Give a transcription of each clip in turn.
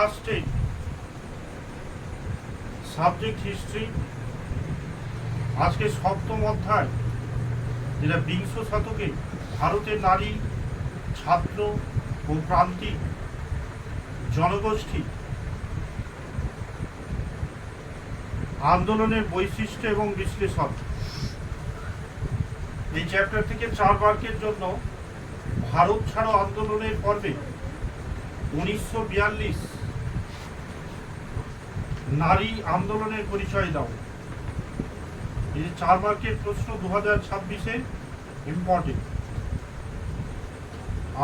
Class 10 subject history. আজকে সপ্তম অধ্যায়, যেটা বিংশ শতকে ভারতের নারী, ছাত্র ও প্রান্তিক জনগোষ্ঠী আন্দোলনের বৈশিষ্ট্য এবং বিশ্লেষণ। এই চ্যাপ্টার থেকে 4 মার্কের জন্য ভারত ছাড়ো আন্দোলনের পর্বে 1942 নারী আন্দোলনের পরিচয় দাও। এই 4 মার্কের প্রশ্ন 2026-এ ইম্পর্টেন্ট।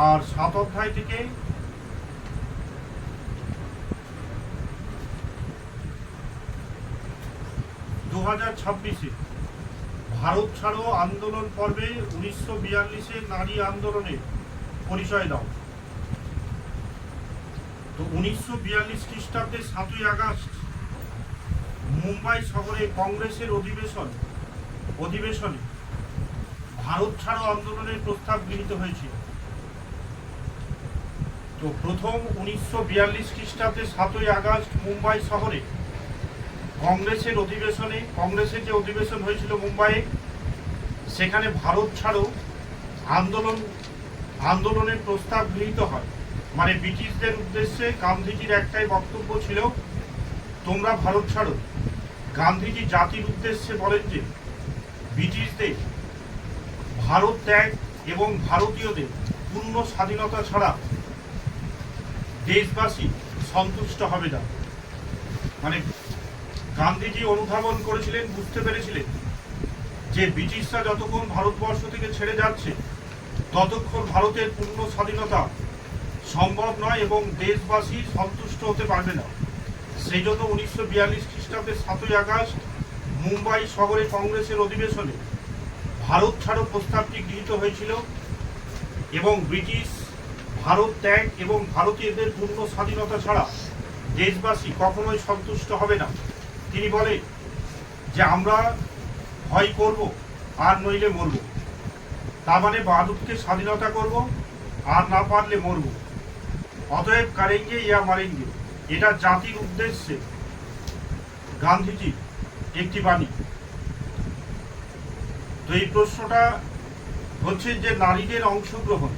আর 7 অধ্যায় থেকে ভারত ছাড়ো আন্দোলন পর্বে 1942-এর নারী আন্দোলনের পরিচয় দাও। তো 1942 খ্রিস্টাব্দে 7ই আগস্ট মুম্বাই শহরে কংগ্রেসের অধিবেশনে ভারত ছাড়ো আন্দোলনের প্রস্তাব গৃহীত হয়েছিল। তো প্রথম 1942 খ্রিস্টাব্দে 7ই আগস্ট মুম্বাই শহরে কংগ্রেসের যে অধিবেশন হয়েছিল মুম্বাইয়ে, সেখানে ভারত ছাড়ো আন্দোলনের প্রস্তাব গৃহীত হয়। মানে ব্রিটিশদের উদ্দেশ্যে গান্ধীজির একটাই বক্তব্য ছিল, তোমরা ভারত ছাড়ো। গান্ধীজি জাতির উদ্দেশ্যে বলেন যে ব্রিটিশদের ভারত ত্যাগ এবং ভারতীয়দের পূর্ণ স্বাধীনতা ছাড়া দেশবাসী সন্তুষ্ট হবে না। মানে গান্ধীজি অনুধাবন করেছিলেন, বুঝতে পেরেছিলেন যে ব্রিটিশরা যতক্ষণ ভারতবর্ষ থেকে ছেড়ে যাচ্ছে ততক্ষণ ভারতের পূর্ণ স্বাধীনতা সম্ভব নয় এবং দেশবাসী সন্তুষ্ট হতে পারবে না। সেই জন্য 1942 খ্রিস্টাব্দে 7ই আগস্ট মুম্বাই শহরে কংগ্রেসের অধিবেশনে ভারত ছাড়ো প্রস্তাবটি গৃহীত হয়েছিল এবং ব্রিটিশ ভারত ত্যাগ এবং ভারতীয়দের পূর্ণ স্বাধীনতা ছাড়া দেশবাসী কখনোই সন্তুষ্ট হবে না। তিনি বলেন যে আমরা হয় করব আর নইলে মরব। তার মানে ভারতকে স্বাধীনতা করব আর না পারলে মরব। অতএব করেঙ্গে ইয়া মারেঙ্গে, এটা জাতির উদ্দেশ্যে গান্ধীজি একটি বাণী। তো এই প্রশ্নটা হচ্ছে যে নারীদের অংশগ্রহণ।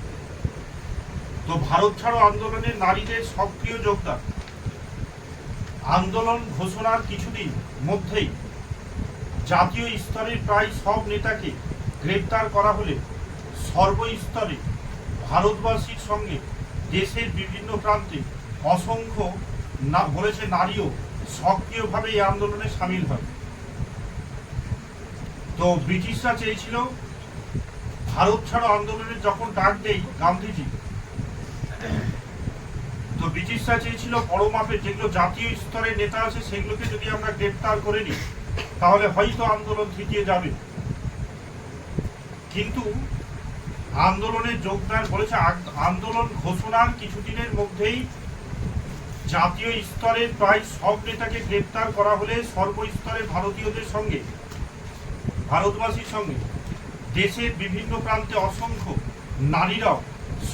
তো ভারত ছাড়ো আন্দোলনে নারীদের সক্রিয় যোগদান। আন্দোলন ঘোষণার কিছুদিন মধ্যেই জাতীয় স্তরের প্রায় সব নেতাকে গ্রেপ্তার করা হলে সর্বস্তরে ভারতবাসীর সঙ্গে দেশের বিভিন্ন প্রান্তে অসংখ্য নারীও সক্রিয়ভাবে এই আন্দোলনে সামিল হয়। তো ব্রিটিশরা চেয়েছিল ভারত ছাড়ো আন্দোলনের যখন ডাক দেয় গান্ধীজি, তো ব্রিটিশরা চেয়েছিল বড় মাপের যেগুলো জাতীয় স্তরের নেতা আছে সেগুলোকে যদি আমরা গ্রেপ্তার করে নিই তাহলে হয়তো আন্দোলন থিতিয়ে যাবে। কিন্তু আন্দোলনে যোগদান বলেছে আন্দোলন ঘোষণার কিছুদিনের মধ্যেই জাতীয় স্তরের প্রায় সব নেতাকে গ্রেপ্তার করা হলে সর্বস্তরে ভারতবাসীর সঙ্গে দেশের বিভিন্ন প্রান্তে অসংখ্য নারীরাও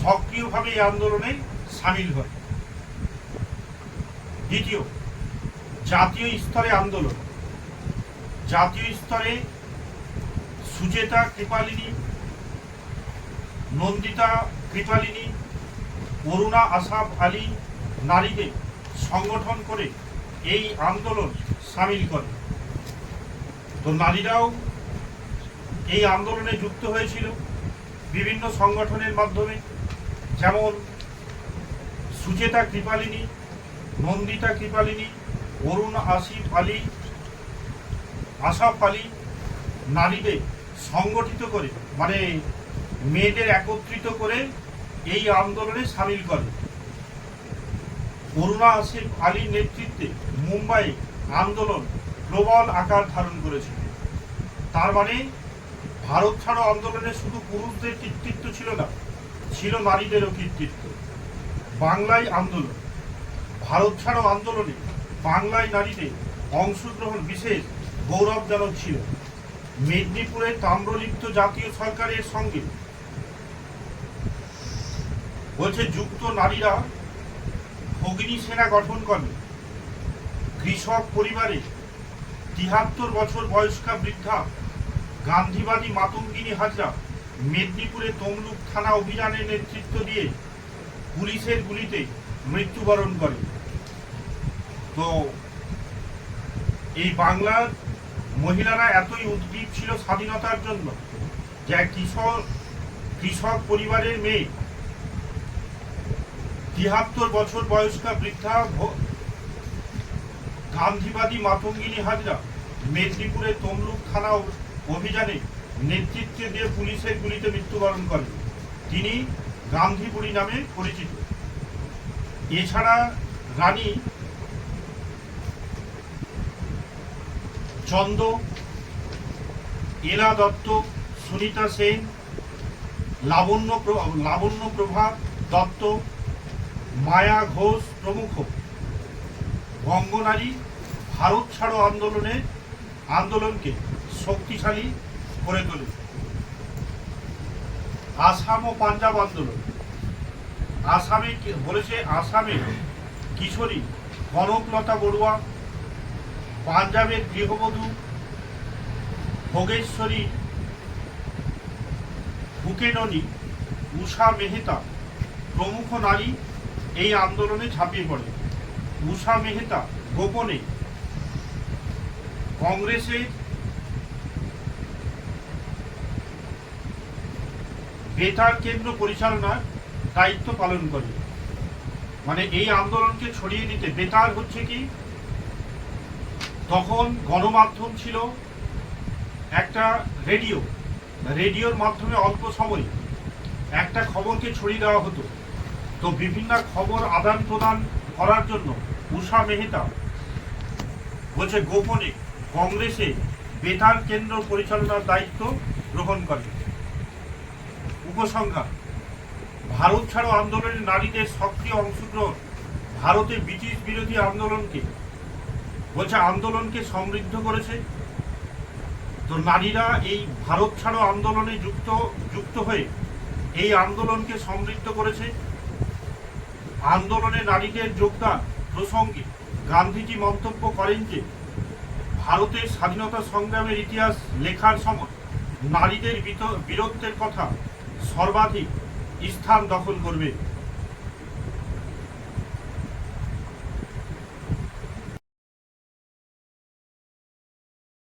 সক্রিয়ভাবে এই আন্দোলনে সামিল হয়। দ্বিতীয়, জাতীয় স্তরে আন্দোলন। জাতীয় স্তরে সুচেতা কৃপালিনী, নন্দিতা কৃপালিনী, অরুণা আসাফ আলী নারীদের সংগঠন করে এই আন্দোলন সামিল করে। তো নারীরাও এই আন্দোলনে যুক্ত হয়েছিল বিভিন্ন সংগঠনের মাধ্যমে, যেমন সুচেতা কৃপালিনী, নন্দিতা কৃপালিনী, অরুণ আসাফ আলী নারীদের সংগঠিত করে, মানে মেয়েদের একত্রিত করে এই আন্দোলনে সামিল করে। অরুণা আসিফ আলীর নেতৃত্বে মুম্বাই আন্দোলন প্রবল আকার ধারণ করেছিল। তার মানে ভারত ছাড়ো আন্দোলনে শুধু পুরুষদের কৃতিত্ব ছিল না, ছিল নারীদেরও কৃতিত্ব। বাংলায় আন্দোলন, ভারত ছাড়ো আন্দোলনে বাংলায় নারীদের অংশগ্রহণ বিশেষ গৌরবজনক ছিল। মেদিনীপুরে তাম্রলিপ্ত জাতীয় সরকারের সঙ্গে বলছে যুক্ত নারীরা ভগিনী সেনা গঠন করেন। কৃষক পরিবারে ৭৩ বছর বয়স্কা বৃদ্ধা গান্ধীবাদী মাতঙ্গিনী হাজরা মেদিনীপুরে তমলুক থানা অভিযানের নেতৃত্ব দিয়ে পুলিশের গুলিতে মৃত্যুবরণ করে। তো এই বাংলার মহিলারা এতই উদ্গ্রীব ছিল স্বাধীনতার জন্য যে এক কৃষক পরিবারের মেয়ে ৭৩ বছর বয়স্কা বৃদ্ধা গান্ধীবাদী মাতঙ্গিনী হাজরা মেদিনীপুরে তমলুক থানা অভিযানে নেতৃত্ব দিয়ে পুলিশের গুলিতে মৃত্যুবরণ করেন। তিনি গান্ধী বুড়ি নামে পরিচিত। এছাড়া রানী চন্দ, এলা দত্ত, সুনিতা সেন, লাবণ্য প্রভা দত্ত, মায়া ঘোষ প্রমুখ বঙ্গনারী ভারত ছাড়ো আন্দোলনকে শক্তিশালী করে তোলে। আসাম ও পাঞ্জাব আন্দোলন। আসামে কিশোরী কনকলতা বড়ুয়া, পাঞ্জাবের গৃহবধূ ভোগেশ্বরী হুকেননি, উষা মেহতা প্রমুখ নারী এই আন্দোলনে ঝাঁপিয়ে পড়ে। উষা মেহতা গোপনে কংগ্রেসের বেতার কেন্দ্র পরিচালনার দায়িত্ব পালন করে। মানে এই আন্দোলনকে ছড়িয়ে দিতে বেতার হচ্ছে কি, তখন গণমাধ্যম ছিল একটা রেডিওর মাধ্যমে অল্প সময়ে একটা খবরকে ছড়িয়ে দেওয়া হতো। তো বিভিন্ন খবর আদান প্রদান করার জন্য উষা মেহতা বলছে গোপনে কংগ্রেসে বেতার কেন্দ্র পরিচালনার দায়িত্ব গ্রহণ করে। উপসংখ্যা: ভারত ছাড়ো আন্দোলনে নারীদের সক্রিয় অংশগ্রহণ ভারতে ব্রিটিশ বিরোধী আন্দোলনকে সমৃদ্ধ করেছে। তো নারীরা এই ভারত ছাড়ো আন্দোলনে যুক্ত হয়ে এই আন্দোলনকে সমৃদ্ধ করেছে। আন্দোলনে নারীদের যোগদান প্রসঙ্গে গান্ধীজি মন্তব্য করেন যে ভারতের স্বাধীনতা সংগ্রামের ইতিহাস লেখার সময় নারীদের বীরত্বের কথা সর্বাধিক স্থান দখল করবে।